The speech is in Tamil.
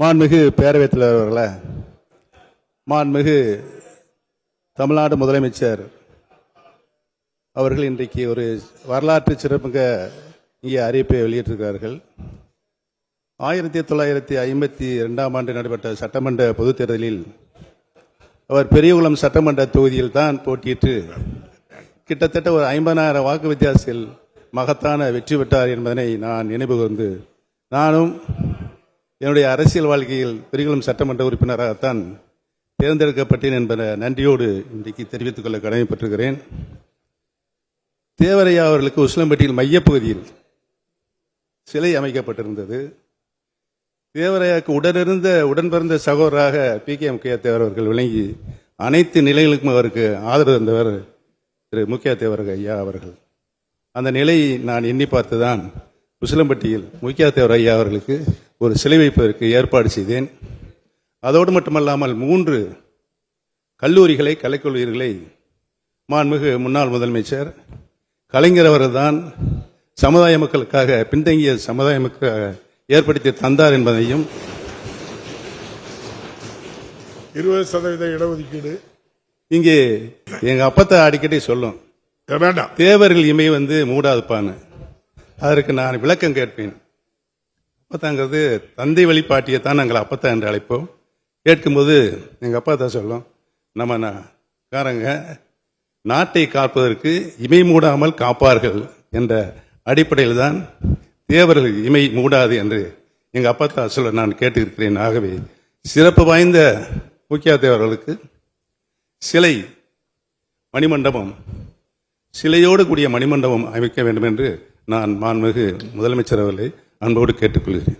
மாண்புமிகு பேரவைத் தலைவர் அவர்களே, மாண்புமிகு தமிழ்நாடு முதலமைச்சர் அவர்கள் இன்றைக்கு ஒரு வரலாற்று சிறப்புமிக்க இங்கே அறிவிப்பை வெளியிட்டிருக்கிறார்கள். 1952ஆம் ஆண்டு நடைபெற்ற சட்டமன்ற பொதுத் தேர்தலில் அவர் பெரியகுளம் சட்டமன்ற தொகுதியில் தான் போட்டியிட்டு கிட்டத்தட்ட ஒரு 50,000 வாக்கு வித்தியாசத்தில் மகத்தான வெற்றி பெற்றார் என்பதனை நான் நினைவு கூர்ந்து, நானும் என்னுடைய அரசியல் வாழ்க்கையில் பெரியகுளம் சட்டமன்ற உறுப்பினராகத்தான் தேர்ந்தெடுக்கப்பட்டேன் என்பதை நன்றியோடு இன்றைக்கு தெரிவித்துக் கொள்ள கடமைப்பட்டிருக்கிறேன். தேவரையா அவர்களுக்கு உசிலம்பட்டியில் மையப்பகுதியில் சிலை அமைக்கப்பட்டிருந்தது. தேவரையாவுக்கு உடன் பிறந்த சகோதரராக PK முக்கிய தேவர் அவர்கள் விளங்கி அனைத்து நிலைகளுக்கும் அவருக்கு ஆதரவு தந்தவர் திரு முக்கிய தேவர் ஐயா அவர்கள். அந்த நிலையை நான் எண்ணி பார்த்துதான் உசிலம்பட்டியில் முக்கிய தேவர் ஐயா அவர்களுக்கு ஒரு சிலை வைப்பதற்கு ஏற்பாடு செய்தேன். அதோடு மட்டுமல்லாமல் 3 கல்லூரிகளை, கலைக்கல்லூரிகளை மாண்புமிகு முன்னாள் முதலமைச்சர் கலைஞர் அவர்கள்தான் சமுதாய மக்களுக்காக, பின்தங்கிய சமுதாய மக்களுக்காக ஏற்படுத்தி தந்தார் என்பதையும் 20% இடஒதுக்கீடு இங்கே எங்க அப்பத்தை அடிக்கடி சொல்லும், வேண்டாம் தேவர்கள் இமை மூடாதுப்பான்னு. அதற்கு நான் விளக்கம் கேட்பேன். அப்பத்தாங்கிறது தந்தை வழிபாட்டியைத்தான் நாங்கள் அப்பத்தா என்று அழைப்போம். கேட்கும்போது எங்கள் அப்பா தான் சொல்லும், நம்ம காரங்க நாட்டை காப்பதற்கு இமை மூடாமல் காப்பார்கள் என்ற அடிப்படையில் தான் தேவர்கள் இமை மூடாது என்று எங்கள் அப்பா தான் சொல்ல நான் கேட்டிருக்கிறேன். ஆகவே சிறப்பு வாய்ந்த முக்கிய தேவர்களுக்கு சிலை, மணிமண்டபம், சிலையோடு கூடிய மணிமண்டபம் அமைக்க வேண்டும் என்று நான் மாண்புமிகு முதலமைச்சர் அவர்களை அன்போடு கேட்டுக்கொள்கிறேன்.